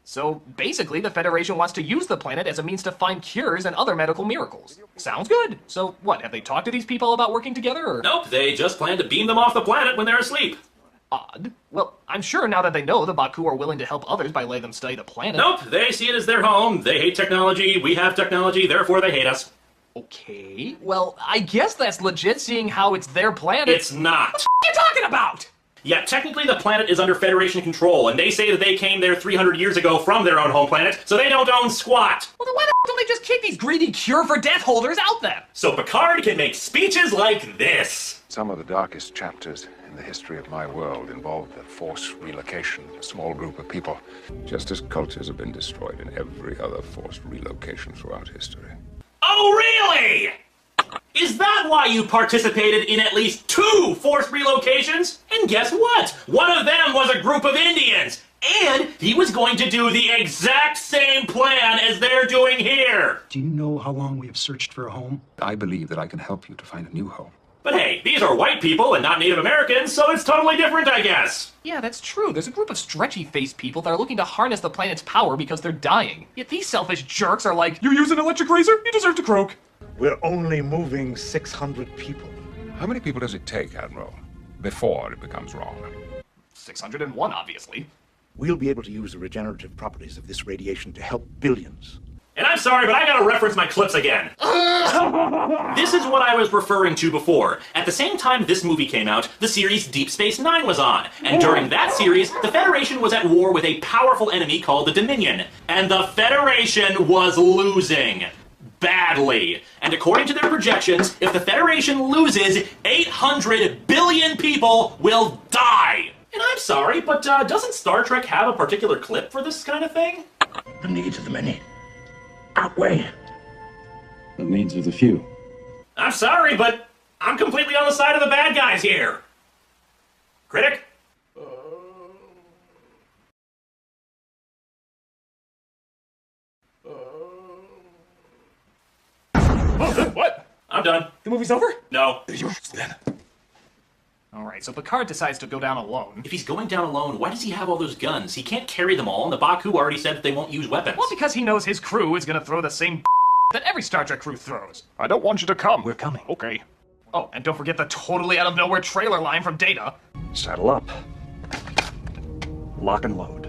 So basically, the Federation wants to use the planet as a means to find cures and other medical miracles. Sounds good. So what, have they talked to these people about working together, or? Nope, they just plan to beam them off the planet when they're asleep. Odd. Well, I'm sure now that they know the Baku are willing to help others by letting them study the planet. Nope, they see it as their home. They hate technology, we have technology, therefore they hate us. Okay, well, I guess that's legit, seeing how it's their planet. It's not. What the f*** are you talking about? Yeah, technically the planet is under Federation control, and they say that they came there 300 years ago from their own home planet, so they don't own squat. Well, then why the f*** don't they just kick these greedy cure-for-death holders out then? So Picard can make speeches like this. Some of the darkest chapters in the history of my world involve the forced relocation of a small group of people, just as cultures have been destroyed in every other forced relocation throughout history. Oh, really? Is that why you participated in at least 2 forced relocations? And guess what? One of them was a group of Indians. And he was going to do the exact same plan as they're doing here. Do you know how long we have searched for a home? I believe that I can help you to find a new home. But hey, these are white people and not Native Americans, so it's totally different, I guess. Yeah, that's true. There's a group of stretchy-faced people that are looking to harness the planet's power because they're dying. Yet these selfish jerks are like, you use an electric razor? You deserve to croak. We're only moving 600 people. How many people does it take, Admiral, before it becomes wrong? 601, obviously. We'll be able to use the regenerative properties of this radiation to help billions. And I'm sorry, but I gotta reference my clips again. This is what I was referring to before. At the same time this movie came out, the series Deep Space Nine was on. And during that series, the Federation was at war with a powerful enemy called the Dominion. And the Federation was losing. Badly. And according to their projections, if the Federation loses, 800 billion people will die. And I'm sorry, but doesn't Star Trek have a particular clip for this kind of thing? The needs of the many outweigh the needs of the few. I'm sorry, but I'm completely on the side of the bad guys here. Critic? What? I'm done. The movie's over? No. Alright, so Picard decides to go down alone. If he's going down alone, why does he have all those guns? He can't carry them all, and the Baku already said that they won't use weapons. Well, because he knows his crew is gonna throw the same that every Star Trek crew throws. I don't want you to come. We're coming. Okay. Oh, and don't forget the totally out-of-nowhere trailer line from Data. Saddle up. Lock and load.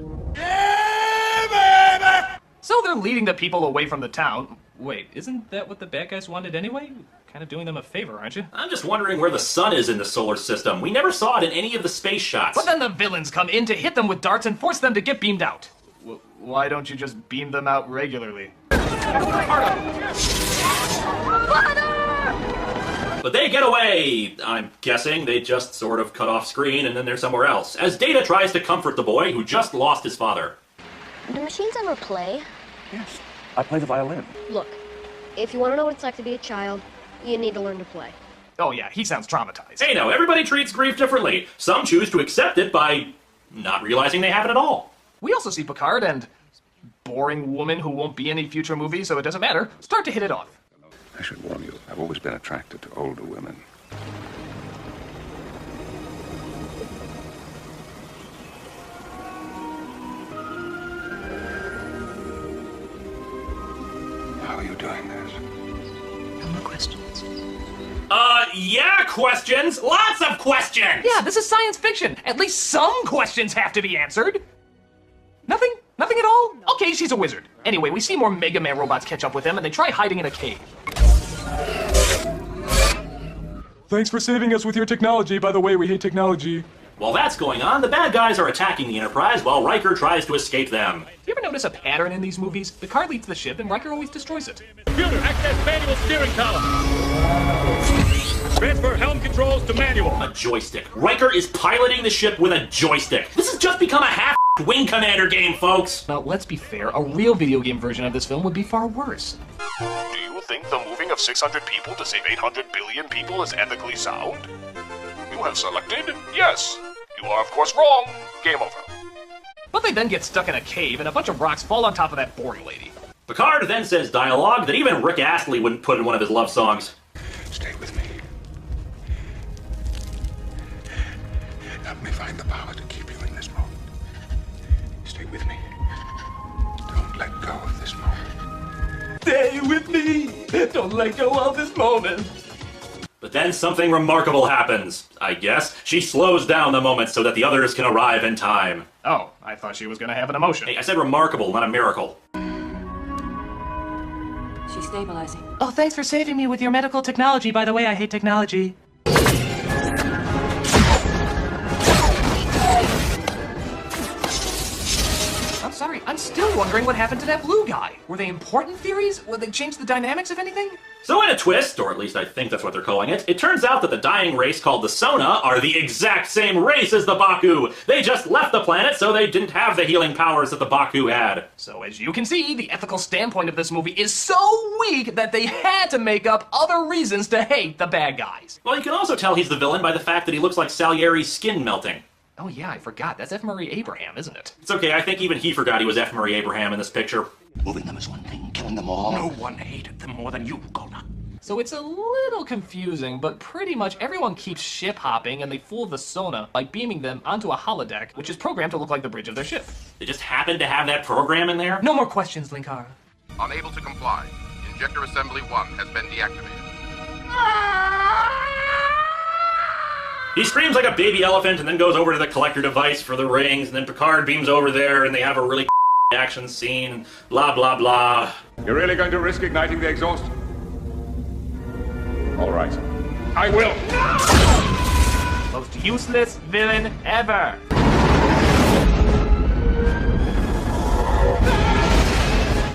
So they're leading the people away from the town. Wait, isn't that what the bad guys wanted anyway? Kind of doing them a favor, aren't you? I'm just wondering where the sun is in the solar system. We never saw it in any of the space shots. But then the villains come in to hit them with darts and force them to get beamed out. Why don't you just beam them out regularly? But they get away. I'm guessing they just sort of cut off screen and then they're somewhere else, as Data tries to comfort the boy who just lost his father. Do machines ever play? Yes. I play the violin. Look, if you want to know what it's like to be a child, you need to learn to play. Oh yeah, he sounds traumatized. Hey, now, everybody treats grief differently. Some choose to accept it by not realizing they have it at all. We also see Picard and boring woman who won't be in any future movies, so it doesn't matter, start to hit it off. I should warn you, I've always been attracted to older women. How are you doing this? No more questions. Yeah, questions! Lots of questions! Yeah, this is science fiction. At least some questions have to be answered. Nothing? Nothing at all? Okay, she's a wizard. Anyway, we see more Mega Man robots catch up with them, and they try hiding in a cave. Thanks for saving us with your technology. By the way, we hate technology. While that's going on, the bad guys are attacking the Enterprise while Riker tries to escape them. Do you ever notice a pattern in these movies? Picard leads the ship, and Riker always destroys it. Computer, access manual steering column. Transfer helm controls to manual. A joystick. Riker is piloting the ship with a joystick. This has just become a half-wing commander game, folks. Now, let's be fair. A real video game version of this film would be far worse. Do you think the moving of 600 people to save 800 billion people is ethically sound? You have selected yes. You are, of course, wrong. Game over. But they then get stuck in a cave, and a bunch of rocks fall on top of that boring lady. Picard then says dialogue that even Rick Astley wouldn't put in one of his love songs. Stay with me. Help me find the power to keep you in this moment. Stay with me. Don't let go of this moment. But then something remarkable happens, I guess. She slows down the moment so that the others can arrive in time. Oh, I thought she was gonna have an emotion. Hey, I said remarkable, not a miracle. She's stabilizing. Oh, thanks for saving me with your medical technology. By the way, I hate technology. I'm sorry, I'm still wondering what happened to that blue guy. Were they important theories? Would they change the dynamics of anything? So in a twist, or at least I think that's what they're calling it, it turns out that the dying race called the Sona are the exact same race as the Baku. They just left the planet so they didn't have the healing powers that the Baku had. So as you can see, the ethical standpoint of this movie is so weak that they had to make up other reasons to hate the bad guys. Well, you can also tell he's the villain by the fact that he looks like Salieri's skin melting. Oh yeah, I forgot. That's F. Murray Abraham, isn't it? It's okay, I think even he forgot he was F. Murray Abraham in this picture. Moving them is one thing, killing them all. No one hated them more than you, Golda. So it's a little confusing, but pretty much everyone keeps ship hopping and they fool the Sona by beaming them onto a holodeck, which is programmed to look like the bridge of their ship. They just happened to have that program in there? No more questions, Linkara. Unable to comply. Injector Assembly 1 has been deactivated. He screams like a baby elephant and then goes over to the collector device for the rings, and then Picard beams over there and they have a really action scene, blah blah blah. You're really going to risk igniting the exhaust? All right. I will! Most useless villain ever!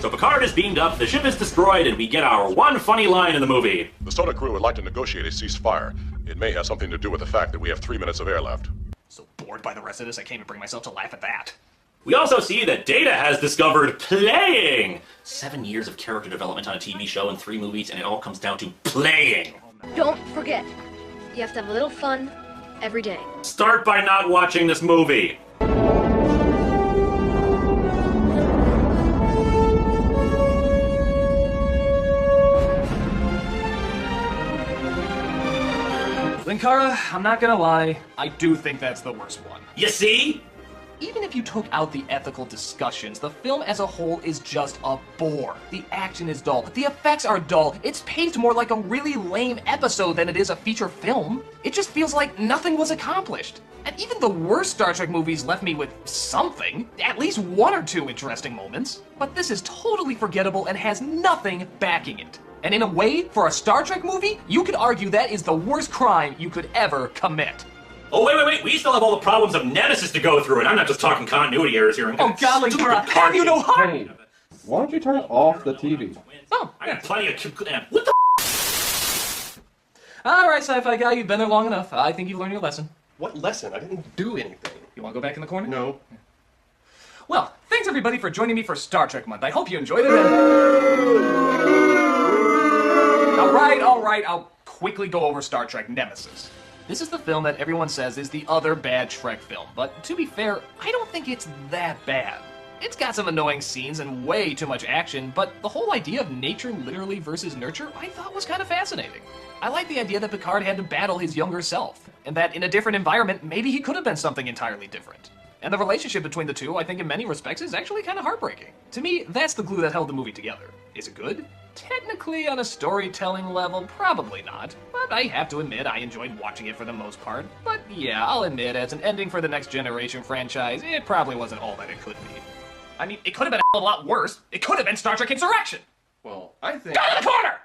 So Picard is beamed up, the ship is destroyed, and we get our one funny line in the movie. The Sona crew would like to negotiate a ceasefire. It may have something to do with the fact that we have 3 minutes of air left. So bored by the rest of this, I can't even bring myself to laugh at that. We also see that Data has discovered playing! 7 years of character development on a TV show and 3 movies, and it all comes down to playing! Don't forget, you have to have a little fun every day. Start by not watching this movie! Linkara, I'm not gonna lie, I do think that's the worst one. You see? Even if you took out the ethical discussions, the film as a whole is just a bore. The action is dull, the effects are dull, it's paced more like a really lame episode than it is a feature film. It just feels like nothing was accomplished. And even the worst Star Trek movies left me with something, at least 1 or 2 interesting moments. But this is totally forgettable and has nothing backing it. And in a way, for a Star Trek movie, you could argue that is the worst crime you could ever commit. Oh, wait, we still have all the problems of Nemesis to go through, and I'm not just talking continuity errors here. Oh, golly, Linkara, have you no heart? Hey, why don't you turn off the TV? Oh, I got plenty of... What the Alright, sci-fi guy, you've been there long enough. I think you've learned your lesson. What lesson? I didn't do anything. You want to go back in the corner? No. Well, thanks everybody for joining me for Star Trek Month. I hope you enjoyed it. Alright, I'll quickly go over Star Trek Nemesis. This is the film that everyone says is the other bad Trek film, but to be fair, I don't think it's that bad. It's got some annoying scenes and way too much action, but the whole idea of nature literally versus nurture I thought was kind of fascinating. I like the idea that Picard had to battle his younger self, and that in a different environment, maybe he could have been something entirely different. And the relationship between the two, I think in many respects, is actually kind of heartbreaking. To me, that's the glue that held the movie together. Is it good? Technically, on a storytelling level, probably not. But I have to admit, I enjoyed watching it for the most part. But yeah, I'll admit, as an ending for the Next Generation franchise, it probably wasn't all that it could be. I mean, it could have been a lot worse. It could have been Star Trek Insurrection! Well, I think... Go to the corner!